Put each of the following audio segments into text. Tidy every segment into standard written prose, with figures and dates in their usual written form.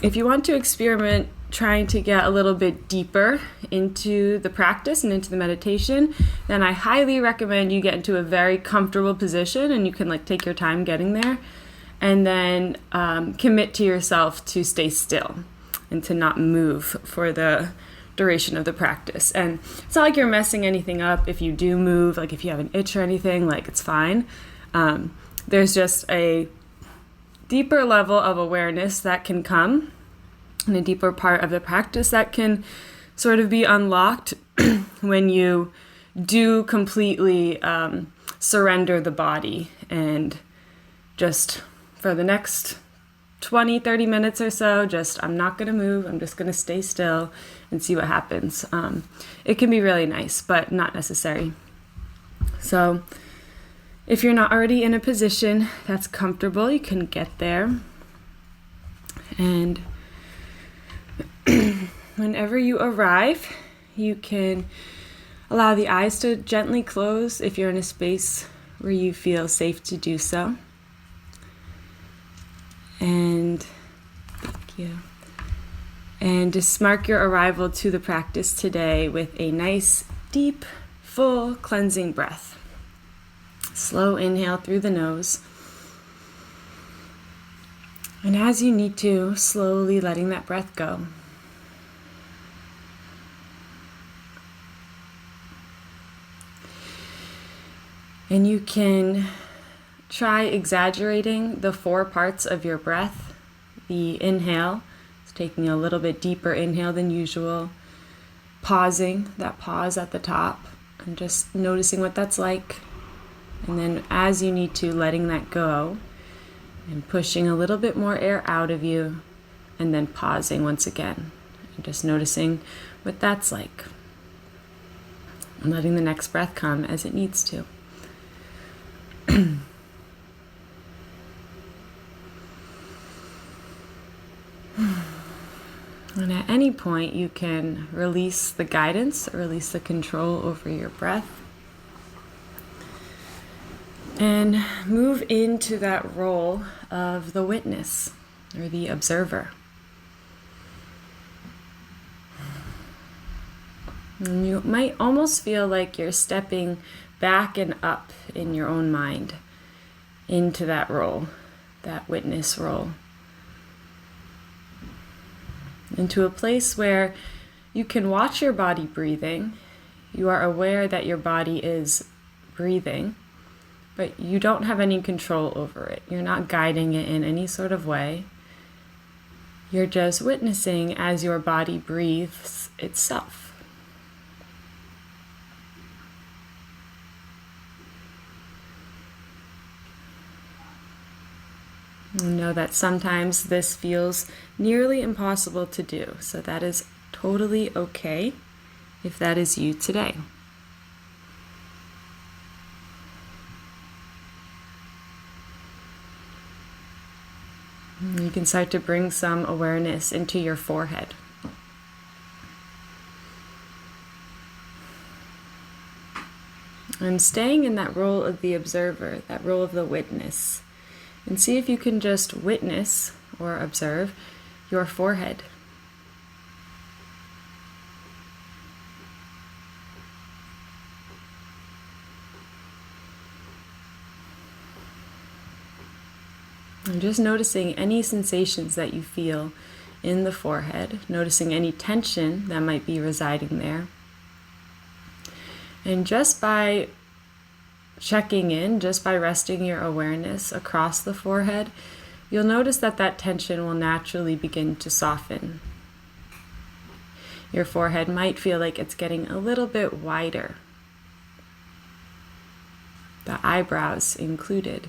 if you want to experiment trying to get a little bit deeper into the practice and into the meditation, then I highly recommend you get into a very comfortable position, and you can like take your time getting there, and then commit to yourself to stay still and to not move for the duration of the practice. And it's not like you're messing anything up if you do move, like if you have an itch or anything, like it's fine. There's just a deeper level of awareness that can come, and a deeper part of the practice that can sort of be unlocked when you do completely surrender the body, and just for the next 20-30 minutes or so, just I'm not going to move, I'm just going to stay still and see what happens. It can be really nice, but not necessary. So if you're not already in a position that's comfortable, you can get there. And whenever you arrive, you can allow the eyes to gently close if you're in a space where you feel safe to do so. And thank you. And just mark your arrival to the practice today with a nice, deep, full cleansing breath. Slow inhale through the nose. And as you need to, slowly letting that breath go. And you can try exaggerating the 4 parts of your breath. The inhale, is taking a little bit deeper inhale than usual. Pausing, that pause at the top, and just noticing what that's like. And then as you need to, letting that go and pushing a little bit more air out of you, and then pausing once again. And just noticing what that's like. And letting the next breath come as it needs to. And at any point, you can release the guidance, release the control over your breath, and move into that role of the witness or the observer. And you might almost feel like you're stepping back and up in your own mind into that role, that witness role. Into a place where you can watch your body breathing. You are aware that your body is breathing, but you don't have any control over it. You're not guiding it in any sort of way. You're just witnessing as your body breathes itself. You know that sometimes this feels nearly impossible to do, so that is totally okay if that is you today. You can start to bring some awareness into your forehead. And staying in that role of the observer, that role of the witness. And see if you can just witness or observe your forehead. And just noticing any sensations that you feel in the forehead, noticing any tension that might be residing there. And just by checking in, just by resting your awareness across the forehead, you'll notice that that tension will naturally begin to soften. Your forehead might feel like it's getting a little bit wider, the eyebrows included.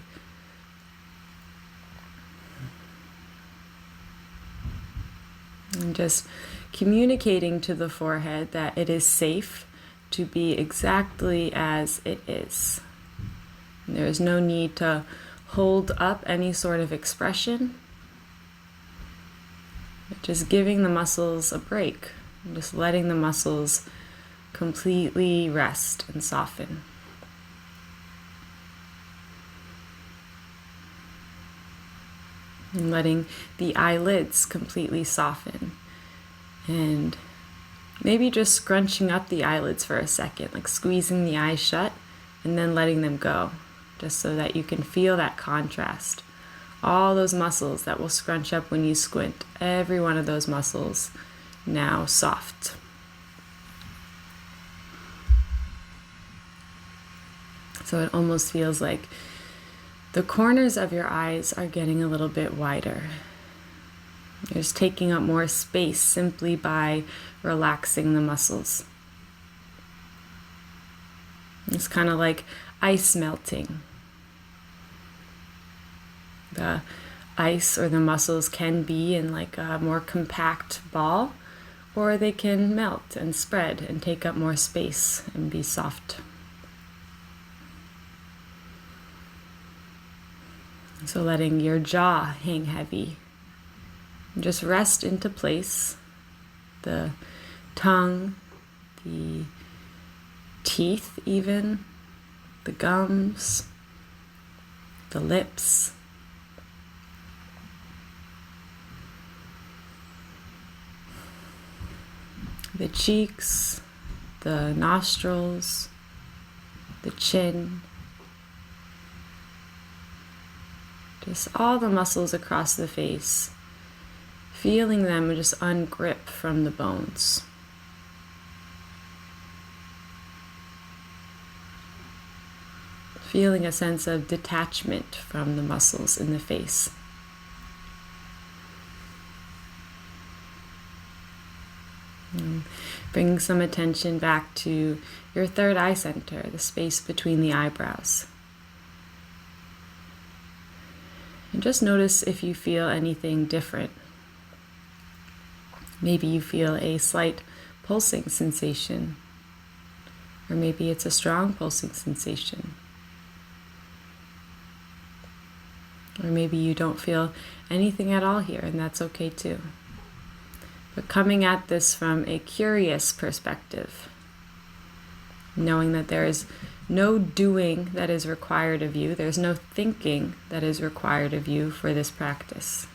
And just communicating to the forehead that it is safe to be exactly as it is. There is no need to hold up any sort of expression. Just giving the muscles a break. And just letting the muscles completely rest and soften. And letting the eyelids completely soften. And maybe just scrunching up the eyelids for a second, like squeezing the eyes shut and then letting them go, just so that you can feel that contrast. All those muscles that will scrunch up when you squint, every one of those muscles now soft. So it almost feels like the corners of your eyes are getting a little bit wider. You're just taking up more space simply by relaxing the muscles. It's kind of like ice melting. The ice or the muscles can be in like a more compact ball, or they can melt and spread and take up more space and be soft. So letting your jaw hang heavy. Just rest into place. The tongue, the teeth even, the gums, the lips. The cheeks, the nostrils, the chin. Just all the muscles across the face, feeling them just ungrip from the bones. Feeling a sense of detachment from the muscles in the face. And bringing some attention back to your third eye center, the space between the eyebrows. And just notice if you feel anything different. Maybe you feel a slight pulsing sensation, or maybe it's a strong pulsing sensation. Or maybe you don't feel anything at all here, and that's okay too. But coming at this from a curious perspective, knowing that there is no doing that is required of you, there's no thinking that is required of you for this practice.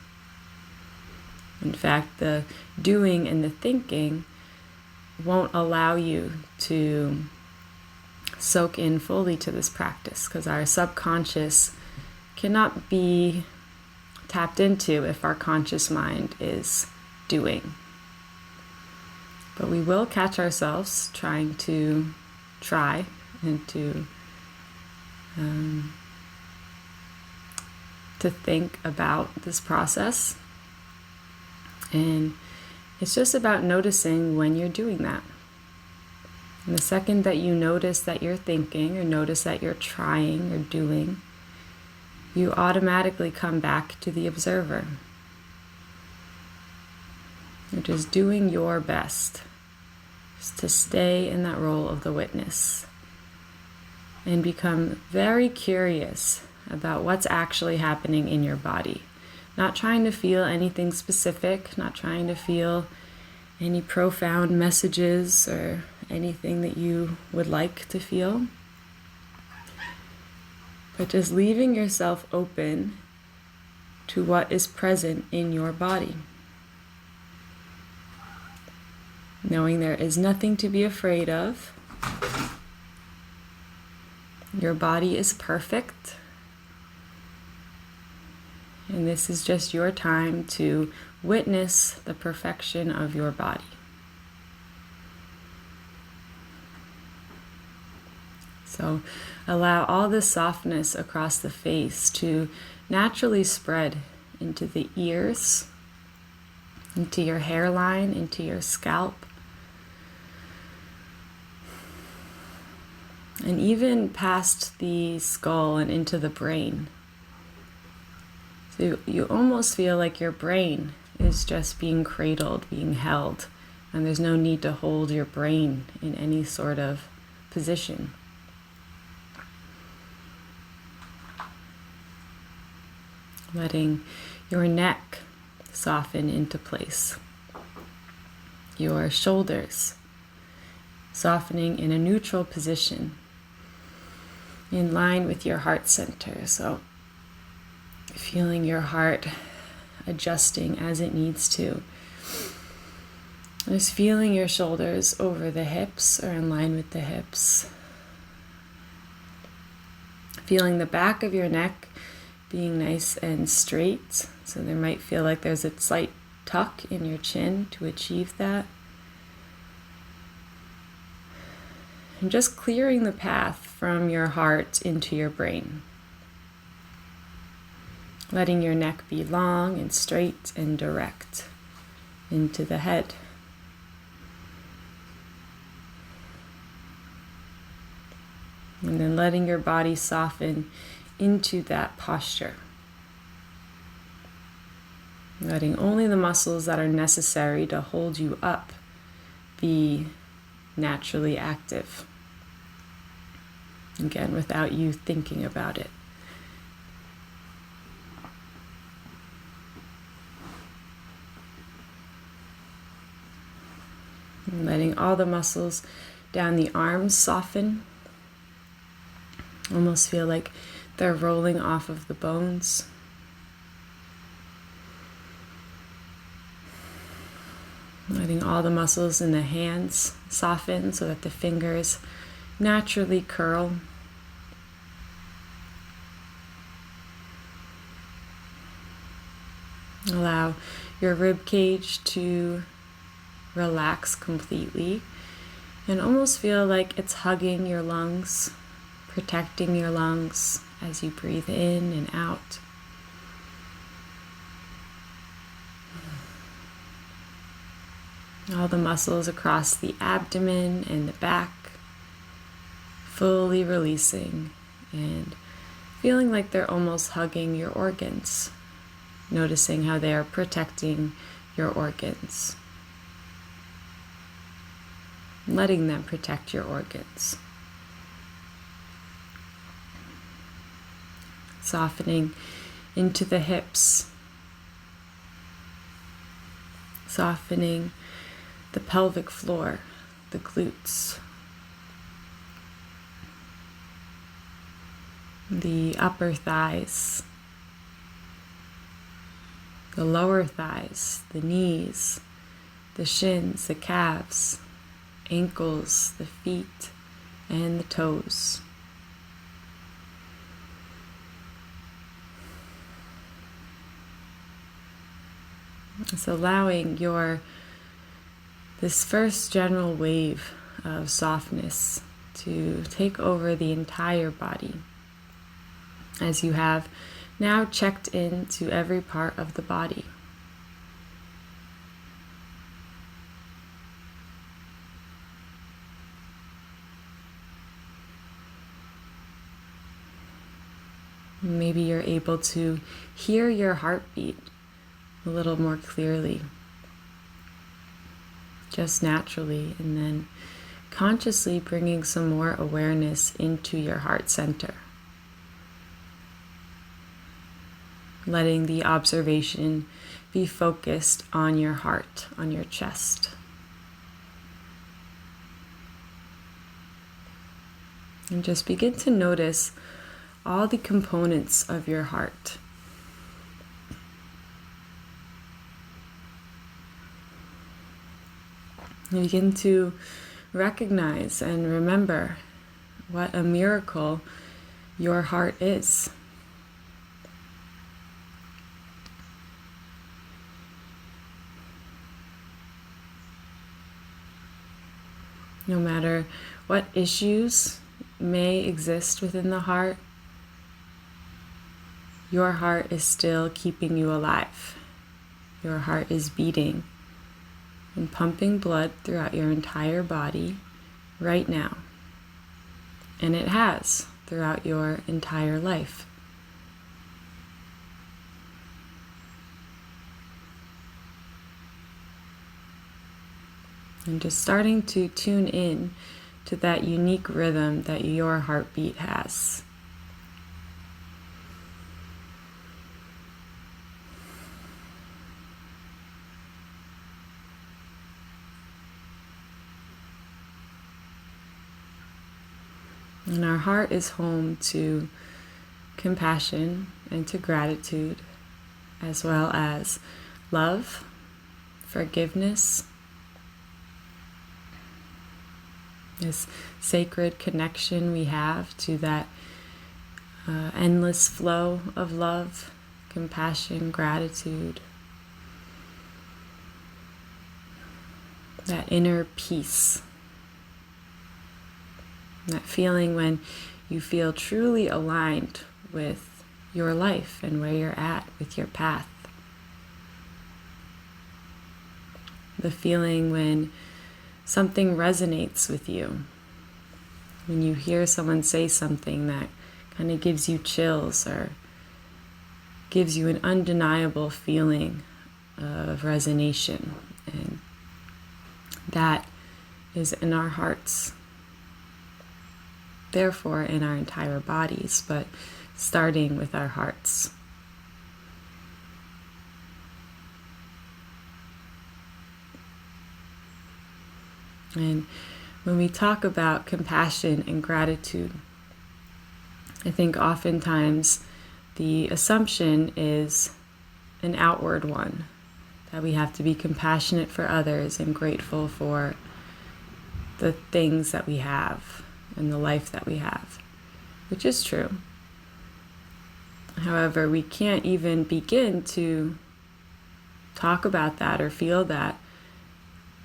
In fact, the doing and the thinking won't allow you to soak in fully to this practice, because our subconscious cannot be tapped into if our conscious mind is doing. But we will catch ourselves trying and to think about this process. And it's just about noticing when you're doing that. And the second that you notice that you're thinking, or notice that you're trying or doing, you automatically come back to the observer. You're just doing your best, just to stay in that role of the witness and become very curious about what's actually happening in your body. Not trying to feel anything specific, not trying to feel any profound messages or anything that you would like to feel, but just leaving yourself open to what is present in your body. Knowing there is nothing to be afraid of. Your body is perfect. And this is just your time to witness the perfection of your body. So allow all the softness across the face to naturally spread into the ears, into your hairline, into your scalp, and even past the skull and into the brain. So you almost feel like your brain is just being cradled, being held, and there's no need to hold your brain in any sort of position. Letting your neck soften into place. Your shoulders softening in a neutral position, in line with your heart center. So feeling your heart adjusting as it needs to. Just feeling your shoulders over the hips or in line with the hips. Feeling the back of your neck being nice and straight. So there might feel like there's a slight tuck in your chin to achieve that. And just clearing the path from your heart into your brain. Letting your neck be long and straight and direct into the head. And then letting your body soften into that posture. Letting only the muscles that are necessary to hold you up be naturally active. Again, without you thinking about it. And letting all the muscles down the arms soften. Almost feel like they're rolling off of the bones. Letting all the muscles in the hands soften so that the fingers naturally curl. Allow your rib cage to relax completely and almost feel like it's hugging your lungs, protecting your lungs as you breathe in and out. All the muscles across the abdomen and the back, fully releasing and feeling like they're almost hugging your organs, noticing how they are protecting your organs, letting them protect your organs. Softening into the hips, softening the pelvic floor, the glutes, the upper thighs, the lower thighs, the knees, the shins, the calves, ankles, the feet, and the toes. It's allowing this first general wave of softness to take over the entire body as you have now checked into every part of the body. Maybe you're able to hear your heartbeat a little more clearly, just naturally, and then consciously bringing some more awareness into your heart center. Letting the observation be focused on your heart, on your chest. And just begin to notice all the components of your heart. And begin to recognize and remember what a miracle your heart is. No matter what issues may exist within the heart, your heart is still keeping you alive. Your heart is beating and pumping blood throughout your entire body right now. And it has throughout your entire life. And just starting to tune in to that unique rhythm that your heartbeat has. And our heart is home to compassion and to gratitude as well as love, forgiveness, this sacred connection we have to that endless flow of love, compassion, gratitude, that inner peace, that feeling when you feel truly aligned with your life and where you're at with your path. The feeling when something resonates with you, when you hear someone say something that kind of gives you chills or gives you an undeniable feeling of resonation. And that is in our hearts, therefore in our entire bodies, but starting with our hearts. And when we talk about compassion and gratitude, I think oftentimes the assumption is an outward one, that we have to be compassionate for others and grateful for the things that we have and the life that we have, which is true. However, we can't even begin to talk about that or feel that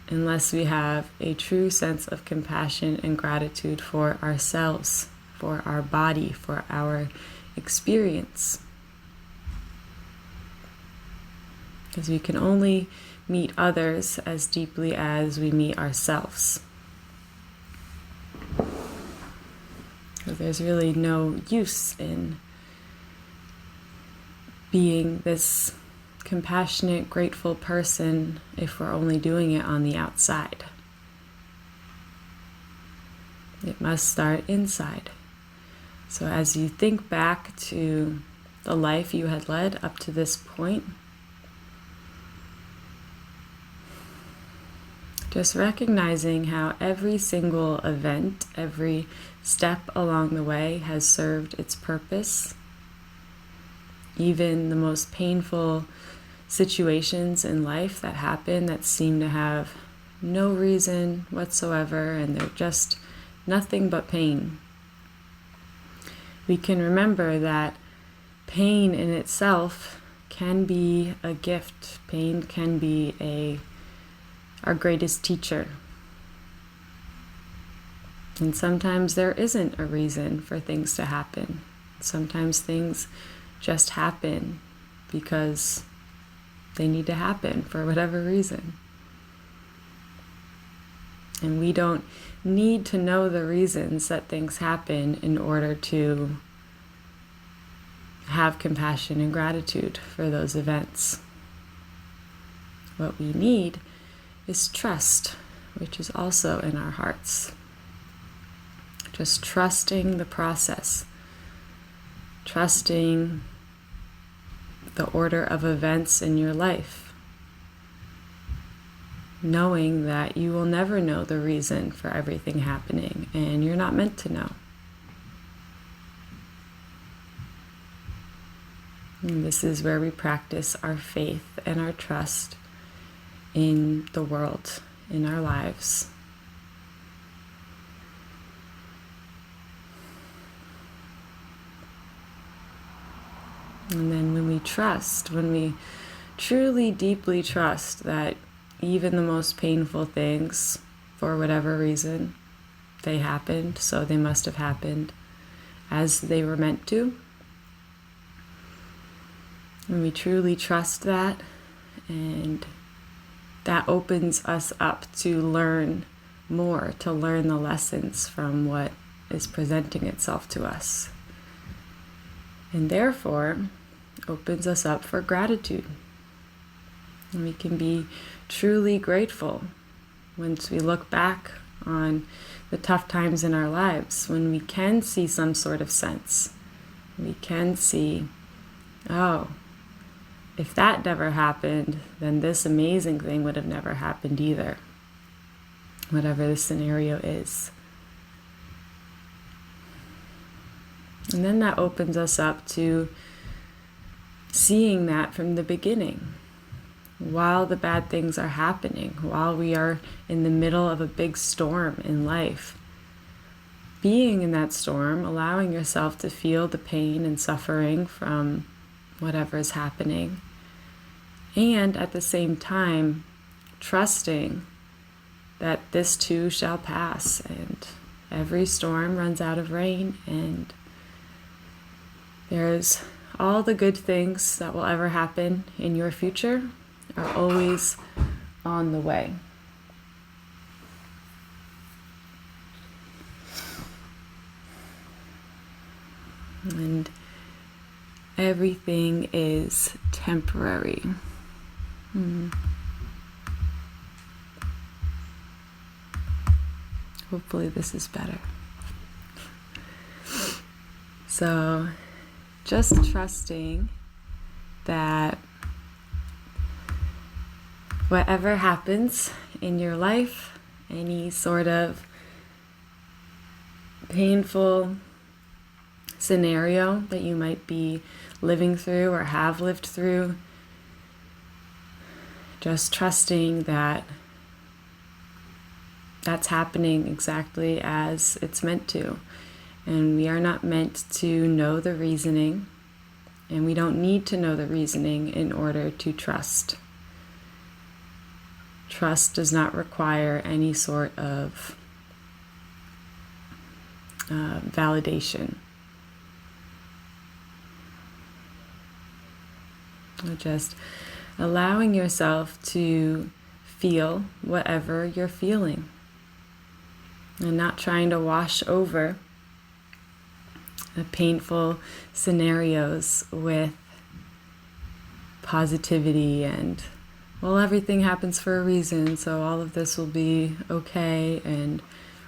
unless we have a true sense of compassion and gratitude for ourselves, for our body, for our experience. Because we can only meet others as deeply as we meet ourselves. So there's really no use in being this compassionate, grateful person if we're only doing it on the outside. It must start inside. So as you think back to the life you had led up to this point, just recognizing how every single event, every step along the way has served its purpose. Even the most painful situations in life that happen that seem to have no reason whatsoever and they're just nothing but pain. We can remember that pain in itself can be a gift. Pain can be our greatest teacher. And sometimes there isn't a reason for things to happen. Sometimes things just happen because they need to happen for whatever reason. And we don't need to know the reasons that things happen in order to have compassion and gratitude for those events. What we need is trust, which is also in our hearts. Just trusting the process, trusting the order of events in your life, knowing that you will never know the reason for everything happening, and you're not meant to know. And this is where we practice our faith and our trust in the world, in our lives. And then when we trust, when we truly deeply trust that even the most painful things, for whatever reason, they happened, so they must have happened as they were meant to. When we truly trust that, and that opens us up to learn more, to learn the lessons from what is presenting itself to us. And therefore, opens us up for gratitude. And we can be truly grateful once we look back on the tough times in our lives, when we can see some sort of sense. We can see, oh, if that never happened, then this amazing thing would have never happened either. Whatever the scenario is. And then that opens us up to seeing that from the beginning, while the bad things are happening, while we are in the middle of a big storm in life. Being in that storm, allowing yourself to feel the pain and suffering from whatever is happening, and at the same time, trusting that this too shall pass, and every storm runs out of rain, and there's all the good things that will ever happen in your future are always on the way. And everything is temporary. Hopefully this is better. So just trusting that whatever happens in your life, any sort of painful scenario that you might be living through or have lived through, just trusting that that's happening exactly as it's meant to. And we are not meant to know the reasoning, and we don't need to know the reasoning in order to trust. Trust does not require any sort of validation. Just allowing yourself to feel whatever you're feeling, and not trying to wash over the painful scenarios with positivity and, well, everything happens for a reason, so all of this will be okay,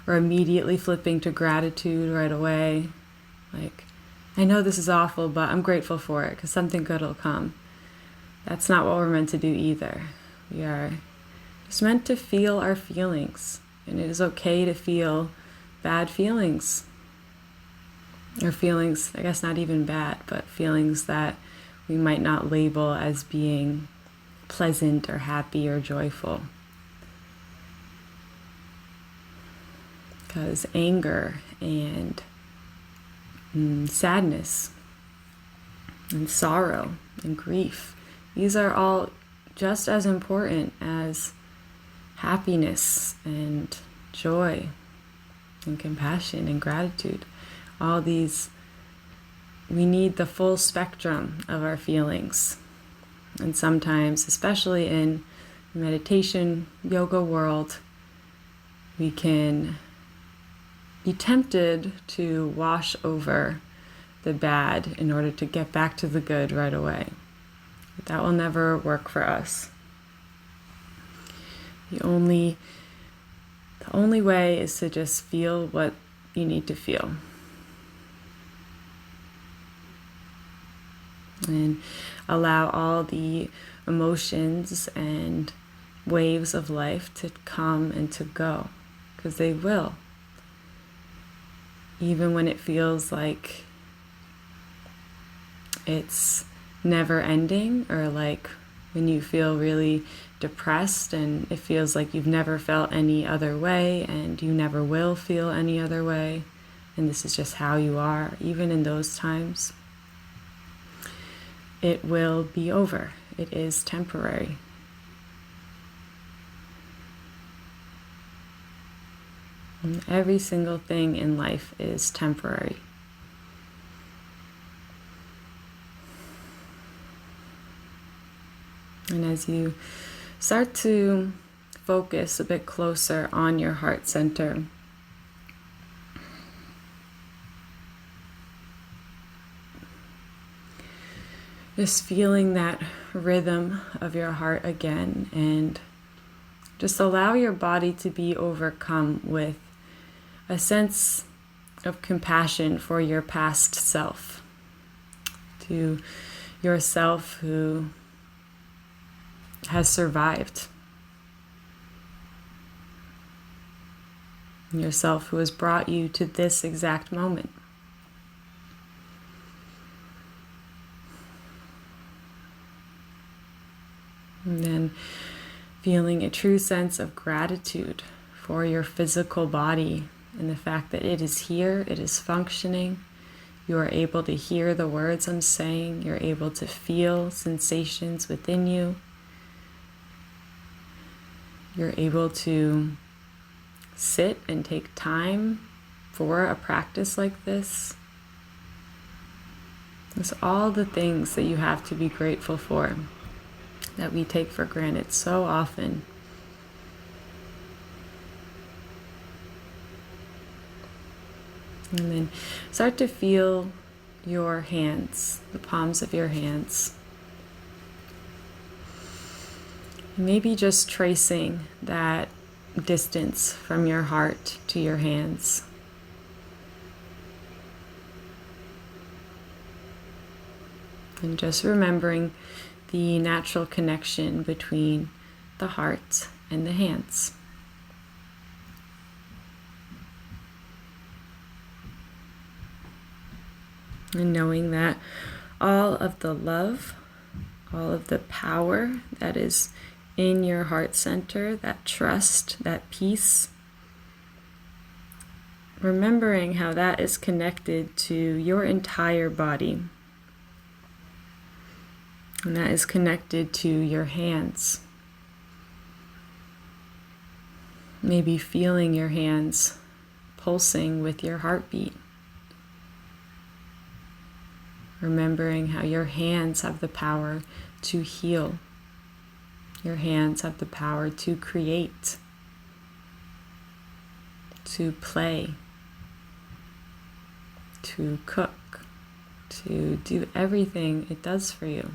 or immediately flipping to gratitude right away. Like, I know this is awful, but I'm grateful for it because something good will come. That's not what we're meant to do either. We are just meant to feel our feelings, and it is okay to feel bad feelings. Or feelings, I guess not even bad, but feelings that we might not label as being pleasant or happy or joyful. Because anger and sadness and sorrow and grief, these are all just as important as happiness and joy and compassion and gratitude. All these, we need the full spectrum of our feelings. And sometimes, especially in the meditation, yoga world, we can be tempted to wash over the bad in order to get back to the good right away. But that will never work for us. The only way is to just feel what you need to feel. And allow all the emotions and waves of life to come and to go, because they will. Even when it feels like it's never ending, or like when you feel really depressed and it feels like you've never felt any other way and you never will feel any other way, and this is just how you are, even in those times, it will be over. It is temporary. And every single thing in life is temporary. And as you start to focus a bit closer on your heart center, just feeling that rhythm of your heart again, and just allow your body to be overcome with a sense of compassion for your past self, to yourself who has survived, yourself who has brought you to this exact moment. And then feeling a true sense of gratitude for your physical body and the fact that it is here, it is functioning. You are able to hear the words I'm saying. You're able to feel sensations within you. You're able to sit and take time for a practice like this. It's all the things that you have to be grateful for that we take for granted so often. And then start to feel your hands, the palms of your hands. Maybe just tracing that distance from your heart to your hands. And just remembering the natural connection between the heart and the hands. And knowing that all of the love, all of the power that is in your heart center, that trust, that peace, remembering how that is connected to your entire body. And that is connected to your hands. Maybe feeling your hands pulsing with your heartbeat. Remembering how your hands have the power to heal. Your hands have the power to create, to play, to cook, to do everything it does for you.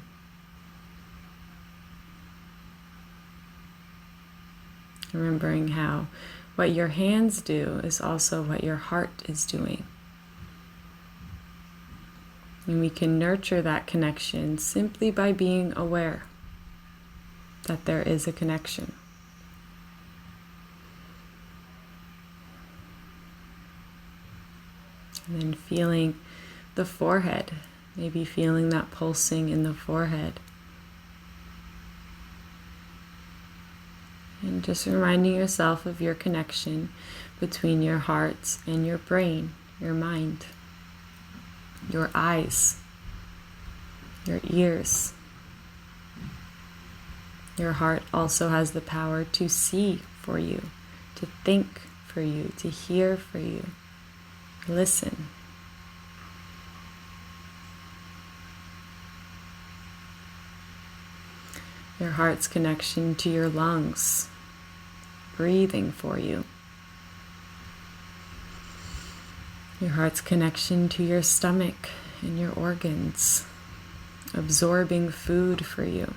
Remembering how what your hands do is also what your heart is doing. And we can nurture that connection simply by being aware that there is a connection. And then feeling the forehead, maybe feeling that pulsing in the forehead. And just reminding yourself of your connection between your heart and your brain, your mind, your eyes, your ears. Your heart also has the power to see for you, to think for you, to hear for you, listen. Your heart's connection to your lungs, breathing for you. Your heart's connection to your stomach and your organs, absorbing food for you.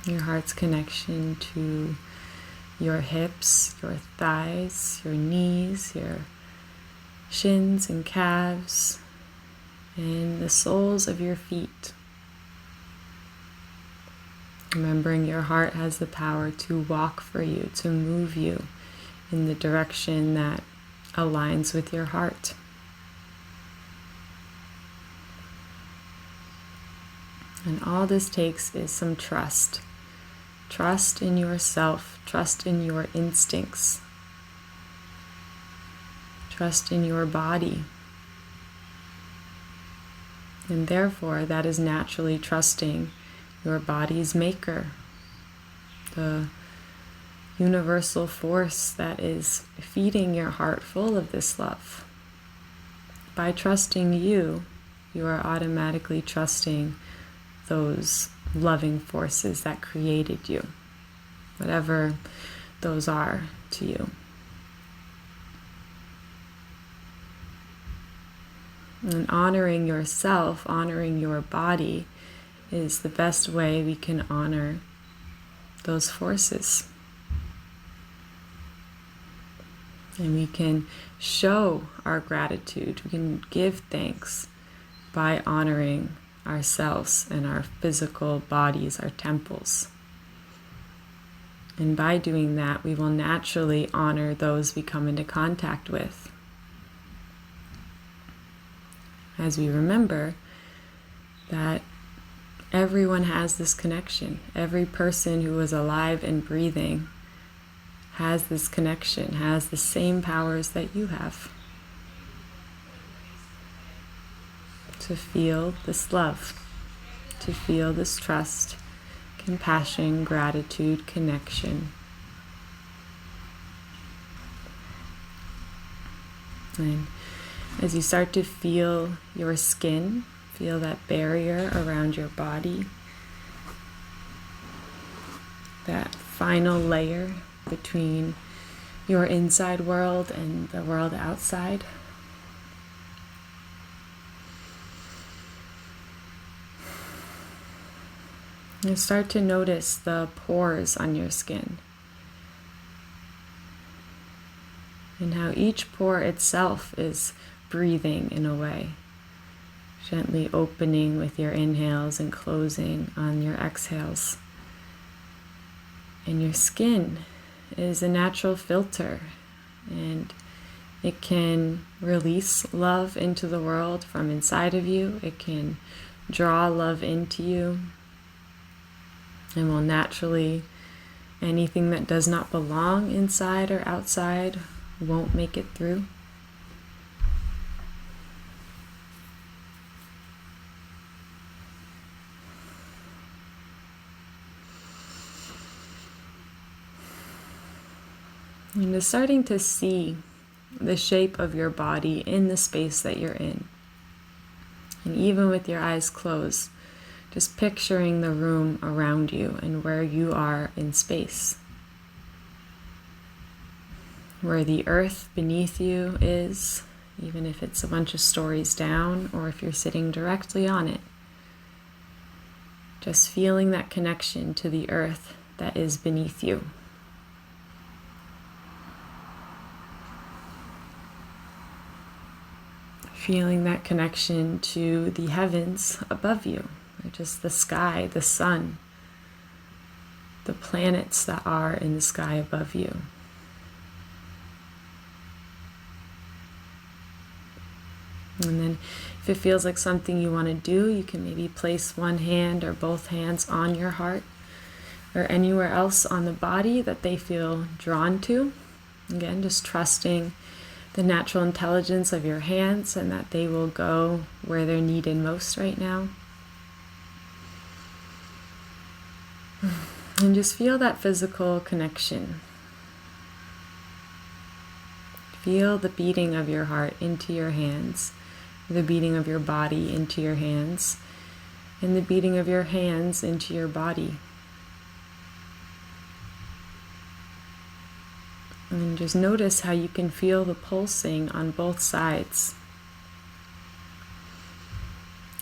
Your heart's connection to your hips, your thighs, your knees, your shins and calves, and the soles of your feet. Remembering your heart has the power to walk for you, to move you in the direction that aligns with your heart. And all this takes is some trust. Trust in yourself, trust in your instincts, trust in your body. And therefore, that is naturally trusting your body's maker, the universal force that is feeding your heart full of this love. By trusting you, you are automatically trusting those loving forces that created you, whatever those are to you. And honoring yourself, honoring your body, is the best way we can honor those forces. And we can show our gratitude, we can give thanks by honoring ourselves and our physical bodies, our temples. And by doing that, we will naturally honor those we come into contact with. as we remember that everyone has this connection. Every person who is alive and breathing has this connection, has the same powers that you have. To feel this love, to feel this trust, compassion, gratitude, connection. And as you start to feel your skin, feel that barrier around your body, that final layer between your inside world and the world outside. And start to notice the pores on your skin and how each pore itself is breathing in a way, gently opening with your inhales and closing on your exhales. And your skin is a natural filter, and it can release love into the world from inside of you. It can draw love into you, and will naturally, anything that does not belong inside or outside won't make it through. And just starting to see the shape of your body in the space that you're in. And even with your eyes closed, just picturing the room around you and where you are in space. Where the earth beneath you is, even if it's a bunch of stories down or if you're sitting directly on it. Just feeling that connection to the earth that is beneath you. Feeling that connection to the heavens above you. Just the sky, the sun, the planets that are in the sky above you. And then if it feels like something you want to do, you can maybe place one hand or both hands on your heart or anywhere else on the body that they feel drawn to. Again, just trusting the natural intelligence of your hands and that they will go where they're needed most right now. And just feel that physical connection. Feel the beating of your heart into your hands, the beating of your body into your hands, and the beating of your hands into your body. And just notice how you can feel the pulsing on both sides.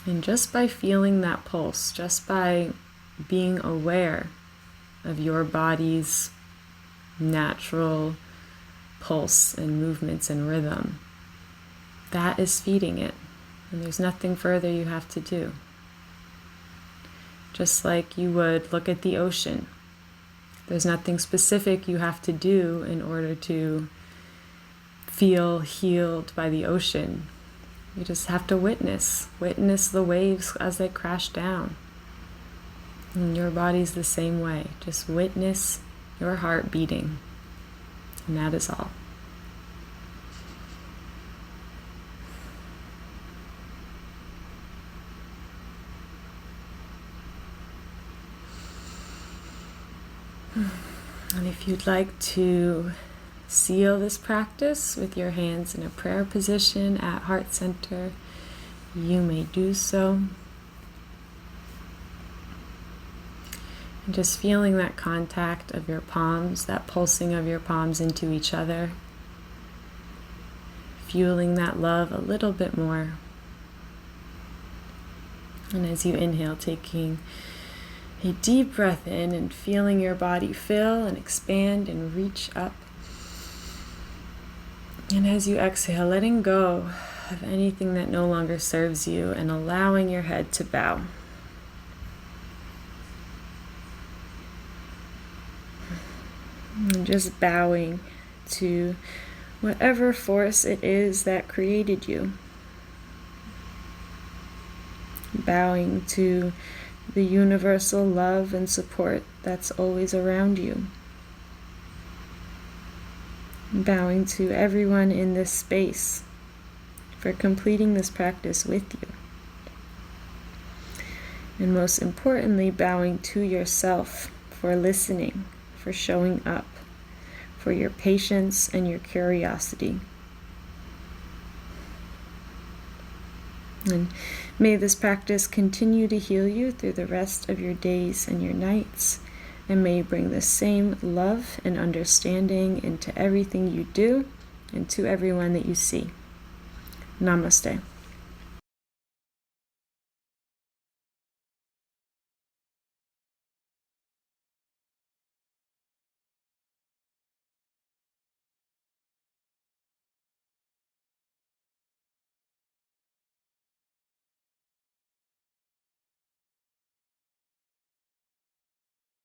And just by feeling that pulse, just by being aware of your body's natural pulse and movements and rhythm, that is feeding it. And there's nothing further you have to do. Just like you would look at the ocean. There's nothing specific you have to do in order to feel healed by the ocean. You just have to witness the waves as they crash down. And your body's the same way. Just witness your heart beating. And that is all. And if you'd like to seal this practice with your hands in a prayer position at heart center, you may do so. And just feeling that contact of your palms, that pulsing of your palms into each other. Fueling that love a little bit more. And as you inhale, taking a deep breath in and feeling your body fill and expand and reach up. And as you exhale, letting go of anything that no longer serves you and allowing your head to bow. And just bowing to whatever force it is that created you. bowing to the universal love and support that's always around you. Bowing to everyone in this space for completing this practice with you. And most importantly, bowing to yourself for listening, for showing up, for your patience and your curiosity. And may this practice continue to heal you through the rest of your days and your nights, and may you bring the same love and understanding into everything you do and to everyone that you see. Namaste.